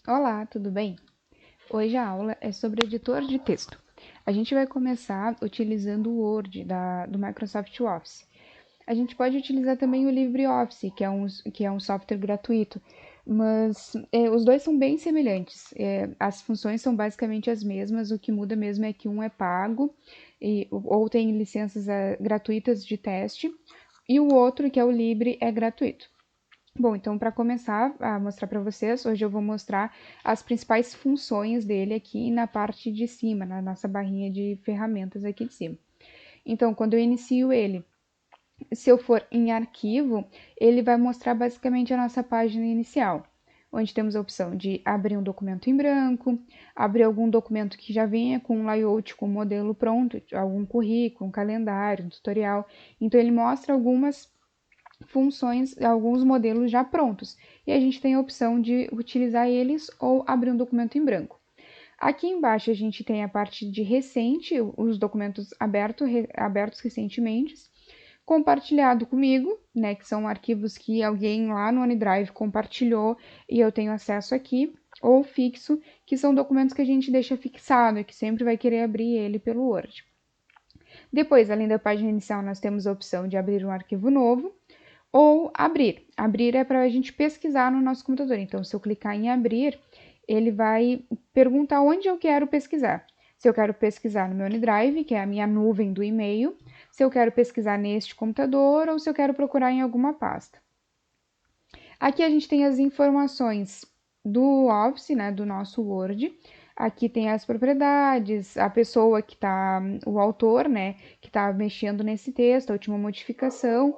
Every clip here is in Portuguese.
Olá, tudo bem? Hoje a aula é sobre editor de texto. A gente vai começar utilizando o Word do Microsoft Office. A gente pode utilizar também o LibreOffice, que é um software gratuito, mas os dois são bem semelhantes. As funções são basicamente as mesmas, o que muda mesmo é que um é pago ou tem licenças gratuitas de teste, e o outro, que é o Libre, é gratuito. Bom, então para começar a mostrar para vocês, hoje eu vou mostrar as principais funções dele aqui na parte de cima, na nossa barrinha de ferramentas aqui de cima. Então, quando eu inicio ele, se eu for em arquivo, ele vai mostrar basicamente a nossa página inicial, onde temos a opção de abrir um documento em branco, abrir algum documento que já venha com um layout, com um modelo pronto, algum currículo, um calendário, um tutorial. Então, ele mostra algumas funções, alguns modelos já prontos. E a gente tem a opção de utilizar eles ou abrir um documento em branco. Aqui embaixo a gente tem a parte de recente, os documentos abertos recentemente, compartilhado comigo, né, que são arquivos que alguém lá no OneDrive compartilhou e eu tenho acesso aqui, ou fixo, que são documentos que a gente deixa fixado e que sempre vai querer abrir ele pelo Word. Depois, além da página inicial, nós temos a opção de abrir um arquivo novo, ou abrir. Abrir é para a gente pesquisar no nosso computador. Então, se eu clicar em abrir, ele vai perguntar onde eu quero pesquisar. Se eu quero pesquisar no meu OneDrive, que é a minha nuvem do e-mail, se eu quero pesquisar neste computador ou se eu quero procurar em alguma pasta. Aqui a gente tem as informações do Office, né, do nosso Word. Aqui tem as propriedades, a pessoa que está, o autor, né, que está mexendo nesse texto, a última modificação,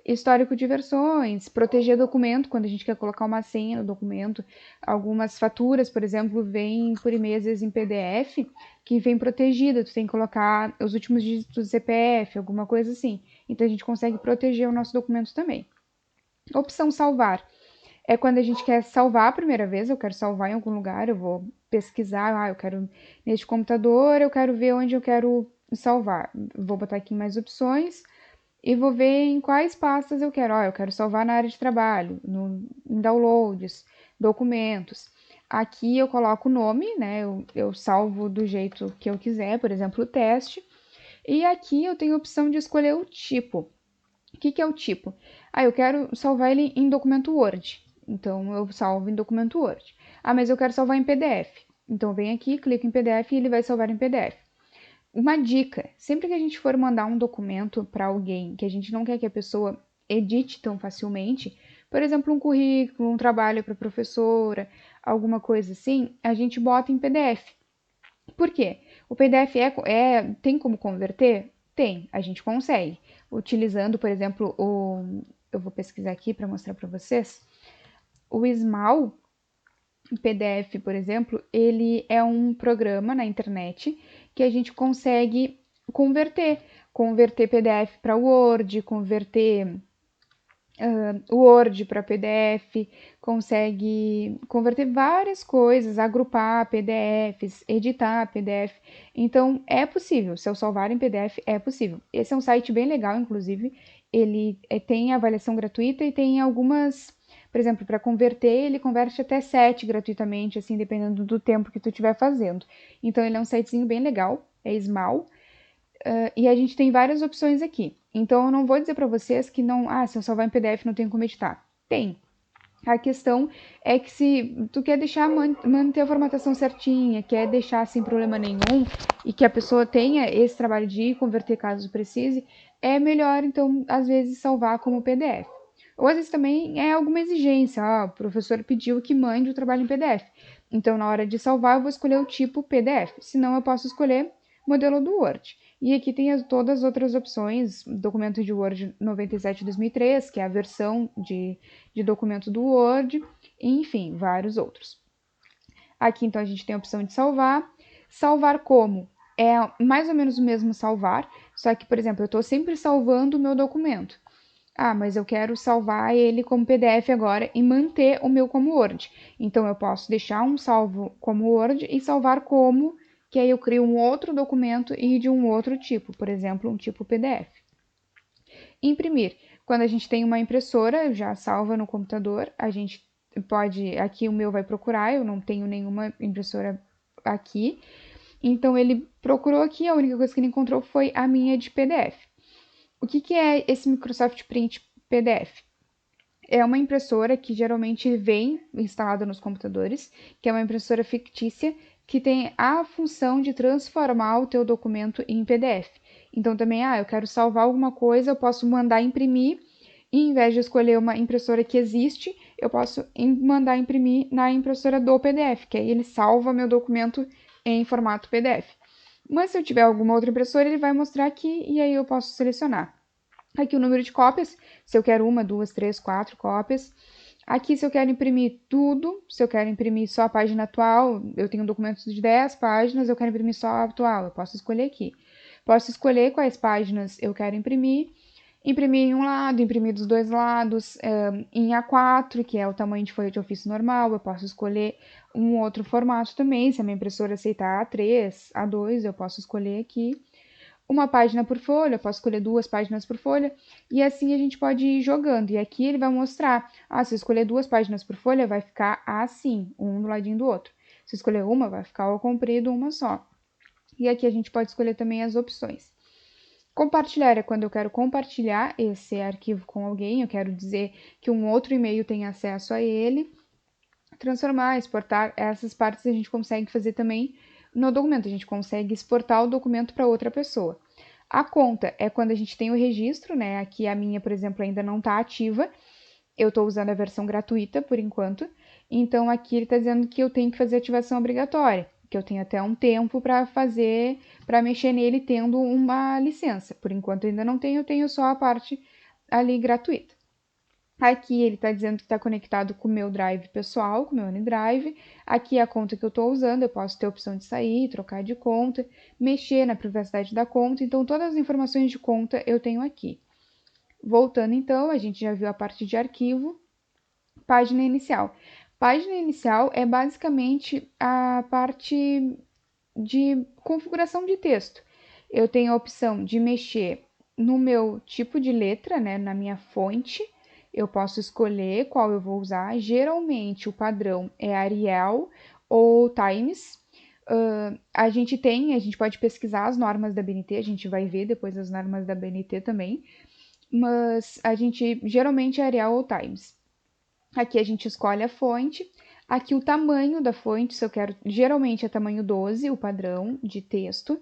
histórico de versões, proteger documento, quando a gente quer colocar uma senha no documento. Algumas faturas, por exemplo, vêm por e-mail, às vezes em PDF, que vem protegida, tu tem que colocar os últimos dígitos do CPF, alguma coisa assim. Então a gente consegue proteger o nosso documento também. Opção salvar é quando a gente quer salvar a primeira vez, eu quero salvar em algum lugar, eu vou pesquisar, eu quero neste computador, eu quero ver onde eu quero salvar. Vou botar aqui mais opções e vou ver em quais pastas eu quero. Eu quero salvar na área de trabalho, em downloads, documentos. Aqui eu coloco o nome, né? Eu salvo do jeito que eu quiser, por exemplo, o teste. E aqui eu tenho a opção de escolher o tipo. O que é o tipo? Eu quero salvar ele em documento Word. Então, eu salvo em documento Word. Mas eu quero salvar em PDF. Então, vem aqui, clico em PDF e ele vai salvar em PDF. Uma dica: sempre que a gente for mandar um documento para alguém que a gente não quer que a pessoa edite tão facilmente, por exemplo, um currículo, um trabalho para professora, alguma coisa assim, a gente bota em PDF. Por quê? O PDF tem como converter? Tem, a gente consegue. Utilizando, por exemplo, eu vou pesquisar aqui para mostrar para vocês. O Small PDF, por exemplo, ele é um programa na internet que a gente consegue converter PDF para Word, converter Word para PDF, consegue converter várias coisas, agrupar PDFs, editar PDF. Então, é possível. Se eu salvar em PDF, é possível. Esse é um site bem legal, inclusive. Ele tem avaliação gratuita e tem algumas, por exemplo, para converter, ele converte até 7 gratuitamente, assim, dependendo do tempo que tu estiver fazendo. Então, ele é um sitezinho bem legal, é Small. E a gente tem várias opções aqui. Então, eu não vou dizer para vocês que não, se eu salvar em PDF não tem como editar. Tem. A questão é que se tu quer deixar manter a formatação certinha, quer deixar sem problema nenhum e que a pessoa tenha esse trabalho de converter caso precise, é melhor então às vezes salvar como PDF. Ou às vezes também é alguma exigência, o professor pediu que mande o trabalho em PDF. Então na hora de salvar eu vou escolher o tipo PDF, senão eu posso escolher modelo do Word. E aqui tem todas as outras opções, documento de Word 97/2003, que é a versão de documento do Word, enfim, vários outros. Aqui então a gente tem a opção de salvar. Salvar como? É mais ou menos o mesmo salvar, só que, por exemplo, eu estou sempre salvando o meu documento. Mas eu quero salvar ele como PDF agora e manter o meu como Word. Então eu posso deixar um salvo como Word e salvar como, que aí eu crio um outro documento e de um outro tipo, por exemplo, um tipo PDF. Imprimir. Quando a gente tem uma impressora já salva no computador, a gente aqui o meu vai procurar, eu não tenho nenhuma impressora aqui. Então, ele procurou aqui, a única coisa que ele encontrou foi a minha de PDF. O que é esse Microsoft Print PDF? É uma impressora que geralmente vem instalada nos computadores, que é uma impressora fictícia, que tem a função de transformar o teu documento em PDF. Então, também, eu quero salvar alguma coisa, eu posso mandar imprimir, e em vez de escolher uma impressora que existe, eu posso mandar imprimir na impressora do PDF, que aí ele salva meu documento em formato PDF. Mas se eu tiver alguma outra impressora, ele vai mostrar aqui e aí eu posso selecionar. Aqui o número de cópias, se eu quero 1, 2, 3, 4 cópias. Aqui se eu quero imprimir tudo, se eu quero imprimir só a página atual, eu tenho documentos de 10 páginas, eu quero imprimir só a atual, eu posso escolher aqui. Posso escolher quais páginas eu quero imprimir em um lado, imprimir dos dois lados, em A4, que é o tamanho de folha de ofício normal, eu posso escolher um outro formato também, se a minha impressora aceitar A3, A2, eu posso escolher aqui uma página por folha, eu posso escolher 2 páginas por folha, e assim a gente pode ir jogando. E aqui ele vai mostrar, se eu escolher 2 páginas por folha, vai ficar assim, um do ladinho do outro. Se eu escolher uma, vai ficar ao comprido, uma só. E aqui a gente pode escolher também as opções. Compartilhar é quando eu quero compartilhar esse arquivo com alguém, eu quero dizer que um outro e-mail tem acesso a ele. Transformar, exportar, essas partes a gente consegue fazer também no documento, a gente consegue exportar o documento para outra pessoa. A conta é quando a gente tem o registro, né? Aqui a minha, por exemplo, ainda não está ativa, eu estou usando a versão gratuita por enquanto, então aqui ele está dizendo que eu tenho que fazer ativação obrigatória, que eu tenho até um tempo para fazer, para mexer nele tendo uma licença. Por enquanto ainda não tenho, eu tenho só a parte ali gratuita. Aqui ele está dizendo que está conectado com o meu Drive pessoal, com o meu OneDrive. Aqui é a conta que eu estou usando, eu posso ter a opção de sair, trocar de conta, mexer na privacidade da conta. Então, todas as informações de conta eu tenho aqui. Voltando então, a gente já viu a parte de arquivo, página inicial. Página inicial é basicamente a parte de configuração de texto. Eu tenho a opção de mexer no meu tipo de letra, né, na minha fonte. Eu posso escolher qual eu vou usar. Geralmente o padrão é Arial ou Times. A gente pode pesquisar as normas da BNT, a gente vai ver depois as normas da BNT também, mas a gente geralmente é Arial ou Times. Aqui a gente escolhe a fonte. Aqui o tamanho da fonte, se eu quero, geralmente é tamanho 12, o padrão de texto.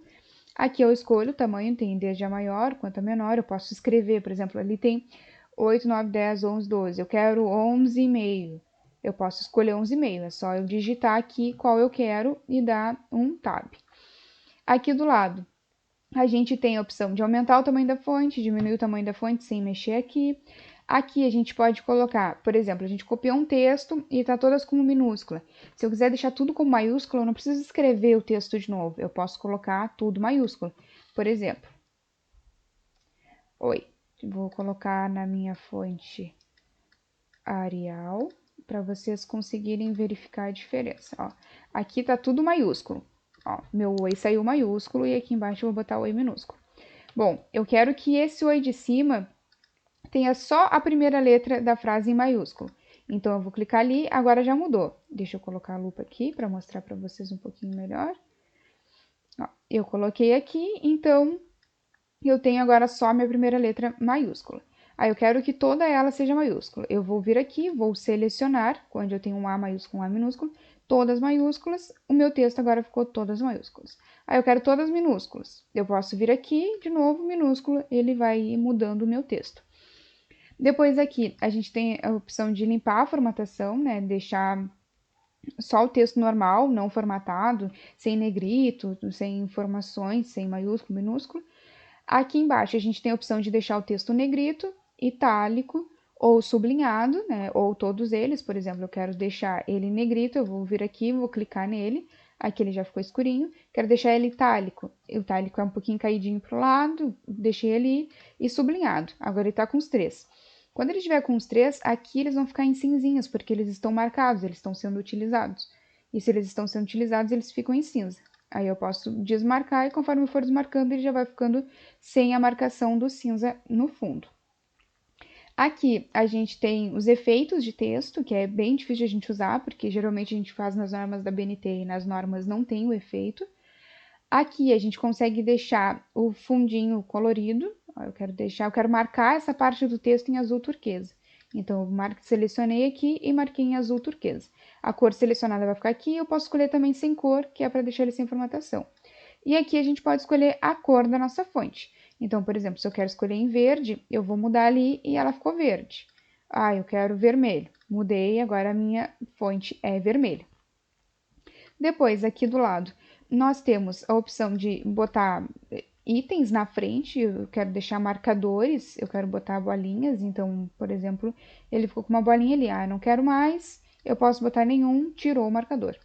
Aqui eu escolho o tamanho, tem desde a maior quanto a menor, eu posso escrever, por exemplo, ali tem 8, 9, 10, 11, 12. Eu quero 11,5. Eu posso escolher 11,5, é só eu digitar aqui qual eu quero e dar um tab. Aqui do lado, a gente tem a opção de aumentar o tamanho da fonte, diminuir o tamanho da fonte sem mexer aqui. Aqui a gente pode colocar, por exemplo, a gente copiou um texto e está todas como minúscula. Se eu quiser deixar tudo como maiúsculo, eu não preciso escrever o texto de novo. Eu posso colocar tudo maiúsculo. Por exemplo, oi, vou colocar na minha fonte Arial para vocês conseguirem verificar a diferença. Ó, aqui tá tudo maiúsculo. Ó, meu oi saiu maiúsculo e aqui embaixo eu vou botar oi minúsculo. Bom, eu quero que esse oi de cima tenha só a primeira letra da frase em maiúsculo. Então, eu vou clicar ali, agora já mudou. Deixa eu colocar a lupa aqui para mostrar para vocês um pouquinho melhor. Ó, eu coloquei aqui, então eu tenho agora só a minha primeira letra maiúscula. Aí eu quero que toda ela seja maiúscula. Eu vou vir aqui, vou selecionar, onde eu tenho um A maiúsculo, um A minúsculo, todas maiúsculas. O meu texto agora ficou todas maiúsculas. Aí eu quero todas minúsculas. Eu posso vir aqui, de novo, minúsculo, ele vai ir mudando o meu texto. Depois aqui, a gente tem a opção de limpar a formatação, né? Deixar só o texto normal, não formatado, sem negrito, sem informações, sem maiúsculo, minúsculo. Aqui embaixo a gente tem a opção de deixar o texto negrito, itálico ou sublinhado, né? Ou todos eles, por exemplo, eu quero deixar ele negrito, eu vou vir aqui, vou clicar nele, aqui ele já ficou escurinho. Quero deixar ele itálico, o itálico é um pouquinho caidinho pro lado, deixei ali, e sublinhado, agora ele tá com os três. Quando ele estiver com os três, aqui eles vão ficar em cinzinhas, porque eles estão marcados, eles estão sendo utilizados. E se eles estão sendo utilizados, eles ficam em cinza. Aí eu posso desmarcar e conforme eu for desmarcando, ele já vai ficando sem a marcação do cinza no fundo. Aqui a gente tem os efeitos de texto, que é bem difícil a gente usar, porque geralmente a gente faz nas normas da BNT e nas normas não tem o efeito. Aqui a gente consegue deixar o fundinho colorido. Eu quero marcar essa parte do texto em azul turquesa. Então, eu selecionei aqui e marquei em azul turquesa. A cor selecionada vai ficar aqui, eu posso escolher também sem cor, que é para deixar ele sem formatação. E aqui a gente pode escolher a cor da nossa fonte. Então, por exemplo, se eu quero escolher em verde, eu vou mudar ali e ela ficou verde. Ah, eu quero vermelho. Mudei, agora a minha fonte é vermelha. Depois, aqui do lado, nós temos a opção de botar itens na frente, eu quero deixar marcadores, eu quero botar bolinhas, então, por exemplo, ele ficou com uma bolinha ali, ah, não quero mais, eu posso botar nenhum, tirou o marcador.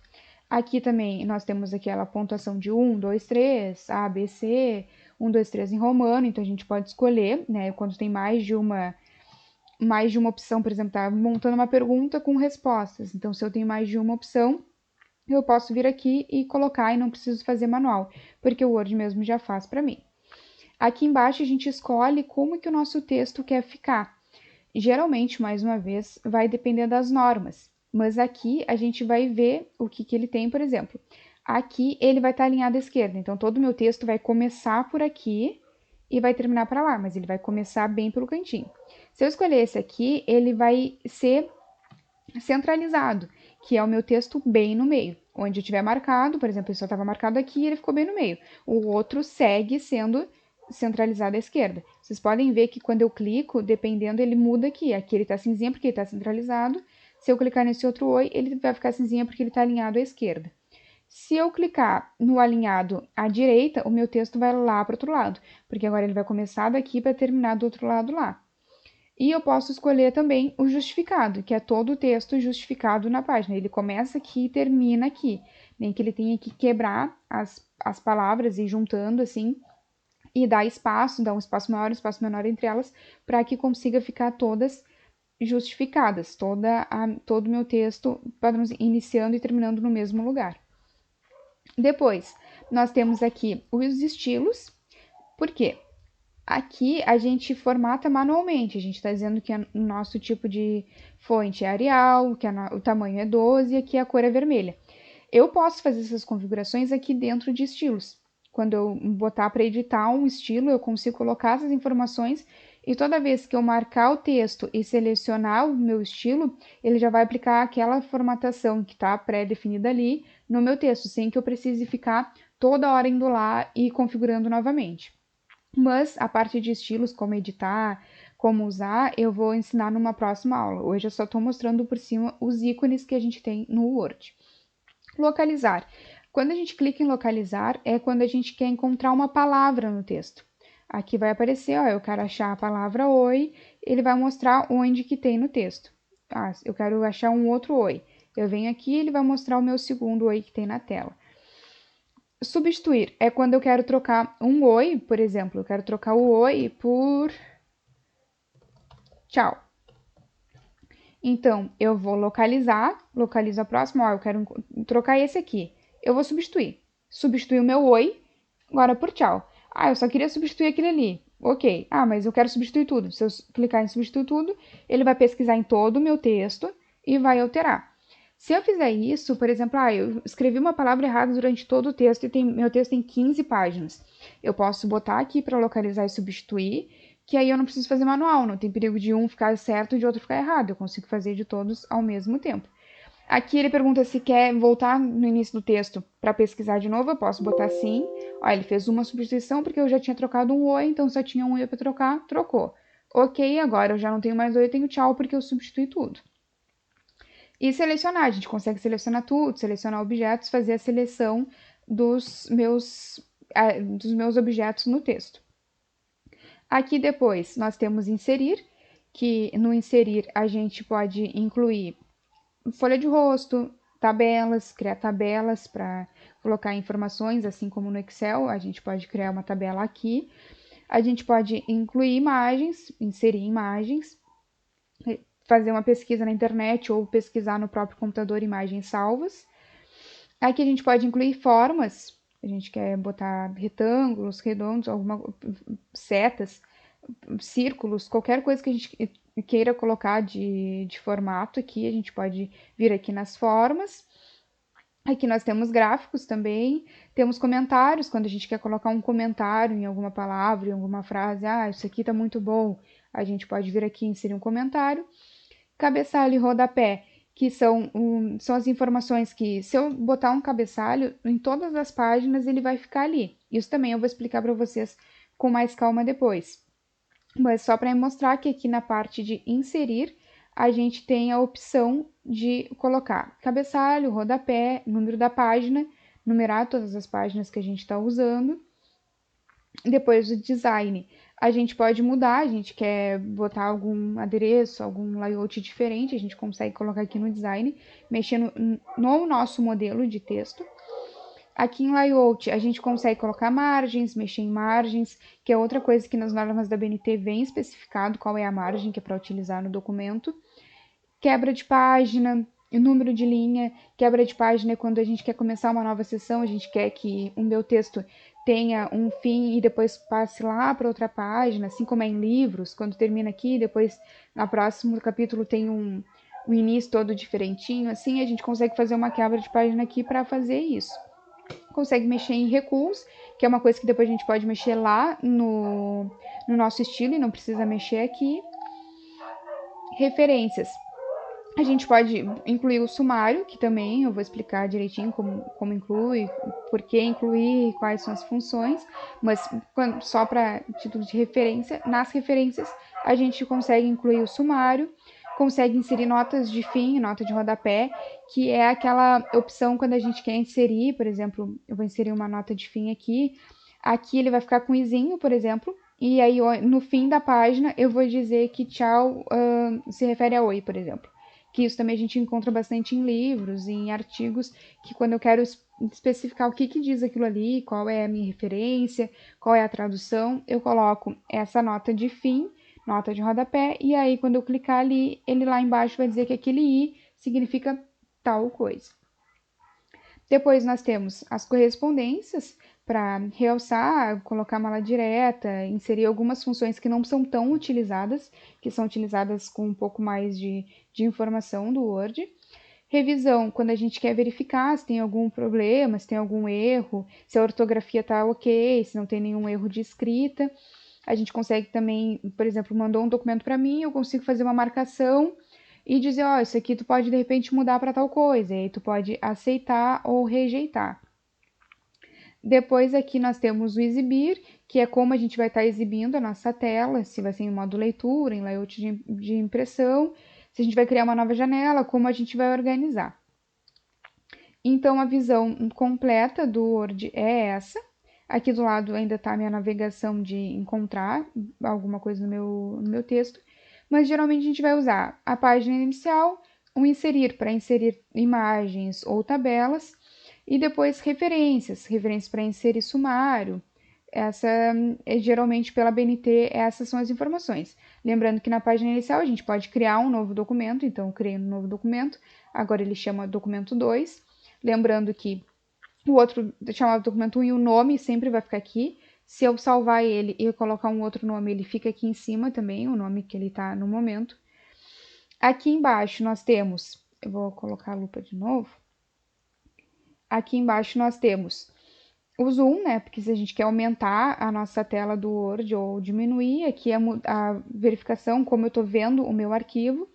Aqui também nós temos aquela pontuação de 1, 2, 3, A, B, C, 1, 2, 3 em romano, então a gente pode escolher, né, quando tem mais de uma opção, por exemplo, tá montando uma pergunta com respostas, então se eu tenho mais de uma opção, eu posso vir aqui e colocar e não preciso fazer manual, porque o Word mesmo já faz para mim. Aqui embaixo a gente escolhe como que o nosso texto quer ficar. Geralmente, mais uma vez, vai depender das normas, mas aqui a gente vai ver o que ele tem, por exemplo. Aqui ele vai estar alinhado à esquerda, então todo o meu texto vai começar por aqui e vai terminar para lá, mas ele vai começar bem pelo cantinho. Se eu escolher esse aqui, ele vai ser centralizado, que é o meu texto bem no meio. Onde eu tiver marcado, por exemplo, ele só estava marcado aqui e ele ficou bem no meio. O outro segue sendo centralizado à esquerda. Vocês podem ver que quando eu clico, dependendo, ele muda aqui. Aqui ele está cinzinha porque ele está centralizado. Se eu clicar nesse outro oi, ele vai ficar cinzinha porque ele está alinhado à esquerda. Se eu clicar no alinhado à direita, o meu texto vai lá para o outro lado, porque agora ele vai começar daqui para terminar do outro lado lá. E eu posso escolher também o justificado, que é todo o texto justificado na página. Ele começa aqui e termina aqui. Nem que ele tenha que quebrar as palavras e ir juntando assim, e dar um espaço maior, um espaço menor entre elas, para que consiga ficar todas justificadas, todo o meu texto iniciando e terminando no mesmo lugar. Depois, nós temos aqui os estilos. Por quê? Aqui a gente formata manualmente, a gente está dizendo que o nosso tipo de fonte é Arial, que o tamanho é 12 e aqui a cor é vermelha. Eu posso fazer essas configurações aqui dentro de estilos. Quando eu botar para editar um estilo, eu consigo colocar essas informações e toda vez que eu marcar o texto e selecionar o meu estilo, ele já vai aplicar aquela formatação que está pré-definida ali no meu texto, sem que eu precise ficar toda hora indo lá e configurando novamente. Mas a parte de estilos, como editar, como usar, eu vou ensinar numa próxima aula. Hoje eu só estou mostrando por cima os ícones que a gente tem no Word. Localizar. Quando a gente clica em localizar, é quando a gente quer encontrar uma palavra no texto. Aqui vai aparecer, ó, eu quero achar a palavra oi, ele vai mostrar onde que tem no texto. Ah, eu quero achar um outro oi. Eu venho aqui, ele vai mostrar o meu segundo oi que tem na tela. Substituir é quando eu quero trocar um oi, por exemplo, eu quero trocar o oi por tchau. Então, eu vou localizo a próxima, ó, eu quero trocar esse aqui. Eu vou substituir. Substituir o meu oi, agora por tchau. Ah, eu só queria substituir aquele ali. Ok. Ah, mas eu quero substituir tudo. Se eu clicar em substituir tudo, ele vai pesquisar em todo o meu texto e vai alterar. Se eu fizer isso, por exemplo, eu escrevi uma palavra errada durante todo o texto e meu texto tem 15 páginas. Eu posso botar aqui para localizar e substituir, que aí eu não preciso fazer manual, não tem perigo de um ficar certo e de outro ficar errado. Eu consigo fazer de todos ao mesmo tempo. Aqui ele pergunta se quer voltar no início do texto para pesquisar de novo. Eu posso botar sim. Ó, ele fez uma substituição porque eu já tinha trocado um oi, então só tinha um oi para trocar, trocou. Ok, agora eu já não tenho mais oi, eu tenho tchau porque eu substituí tudo. E selecionar, a gente consegue selecionar tudo, selecionar objetos, fazer a seleção dos meus objetos no texto. Aqui depois nós temos inserir, que no inserir a gente pode incluir folha de rosto, tabelas, criar tabelas para colocar informações, assim como no Excel, a gente pode criar uma tabela aqui. A gente pode incluir imagens, inserir imagens, fazer uma pesquisa na internet ou pesquisar no próprio computador imagens salvas. Aqui a gente pode incluir formas, a gente quer botar retângulos, redondos, setas, círculos, qualquer coisa que a gente queira colocar de formato aqui, a gente pode vir aqui nas formas. Aqui nós temos gráficos também, temos comentários, quando a gente quer colocar um comentário em alguma palavra, em alguma frase, isso aqui tá muito bom, a gente pode vir aqui e inserir um comentário. Cabeçalho e rodapé, que são as informações que, se eu botar um cabeçalho, em todas as páginas ele vai ficar ali. Isso também eu vou explicar para vocês com mais calma depois. Mas só para mostrar que aqui na parte de inserir, a gente tem a opção de colocar cabeçalho, rodapé, número da página, numerar todas as páginas que a gente está usando. Depois o design, a gente pode mudar, a gente quer botar algum adereço, algum layout diferente, a gente consegue colocar aqui no design, mexendo no nosso modelo de texto. Aqui em layout, a gente consegue colocar margens, mexer em margens, que é outra coisa que nas normas da BNT vem especificado qual é a margem que é para utilizar no documento. Quebra de página, número de linha. Quebra de página é quando a gente quer começar uma nova sessão, a gente quer que o meu texto tenha um fim e depois passe lá para outra página, assim como é em livros, quando termina aqui, depois no próximo capítulo tem um início todo diferentinho, assim a gente consegue fazer uma quebra de página aqui para fazer isso. Consegue mexer em recuos, que é uma coisa que depois a gente pode mexer lá no nosso estilo e não precisa mexer aqui. Referências. A gente pode incluir o sumário, que também eu vou explicar direitinho como inclui, por que incluir, quais são as funções, mas só para título de referência, nas referências a gente consegue incluir o sumário, consegue inserir notas de fim, nota de rodapé, que é aquela opção quando a gente quer inserir, por exemplo, eu vou inserir uma nota de fim aqui ele vai ficar com izinho, por exemplo, e aí no fim da página eu vou dizer que tchau se refere a oi, por exemplo. Que isso também a gente encontra bastante em livros, em artigos, que quando eu quero especificar o que diz aquilo ali, qual é a minha referência, qual é a tradução, eu coloco essa nota de fim, nota de rodapé, e aí quando eu clicar ali, ele lá embaixo vai dizer que aquele i significa tal coisa. Depois nós temos as correspondências, para realçar, colocar mala direta, inserir algumas funções que não são tão utilizadas, que são utilizadas com um pouco mais de informação do Word. Revisão, quando a gente quer verificar se tem algum problema, se tem algum erro, se a ortografia está ok, se não tem nenhum erro de escrita. A gente consegue também, por exemplo, mandou um documento para mim, eu consigo fazer uma marcação e dizer, isso aqui tu pode de repente mudar para tal coisa, e aí tu pode aceitar ou rejeitar. Depois aqui nós temos o exibir, que é como a gente vai estar exibindo a nossa tela, se vai ser em modo leitura, em layout de impressão, se a gente vai criar uma nova janela, como a gente vai organizar. Então, a visão completa do Word é essa. Aqui do lado ainda está a minha navegação de encontrar alguma coisa no meu texto, mas geralmente a gente vai usar a página inicial, o inserir para inserir imagens ou tabelas, e depois referências para inserir sumário. Essa, geralmente pela BNT, essas são as informações. Lembrando que na página inicial a gente pode criar um novo documento, então eu criei um novo documento, agora ele chama documento 2. Lembrando que o outro chamado documento 1 e o nome sempre vai ficar aqui. Se eu salvar ele e colocar um outro nome, ele fica aqui em cima também, o nome que ele está no momento. Aqui embaixo nós temos, eu vou colocar a lupa de novo. Aqui embaixo nós temos o zoom, né? Porque se a gente quer aumentar a nossa tela do Word ou diminuir, aqui é a verificação, como eu estou vendo o meu arquivo.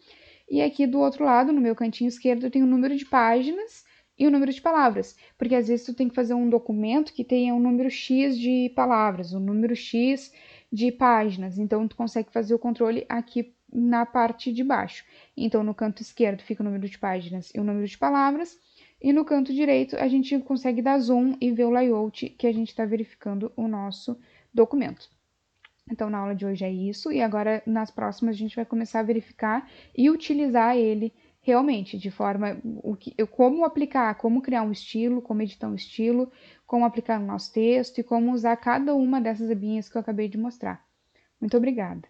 E aqui do outro lado, no meu cantinho esquerdo, eu tenho o número de páginas e o número de palavras. Porque às vezes tu tem que fazer um documento que tenha um número X de palavras, um número X de páginas. Então, tu consegue fazer o controle aqui na parte de baixo. Então, no canto esquerdo fica o número de páginas e o número de palavras. E no canto direito, a gente consegue dar zoom e ver o layout que a gente está verificando o nosso documento. Então, na aula de hoje é isso, e agora nas próximas a gente vai começar a verificar e utilizar ele realmente, de forma, como aplicar, como criar um estilo, como editar um estilo, como aplicar no nosso texto e como usar cada uma dessas abinhas que eu acabei de mostrar. Muito obrigada!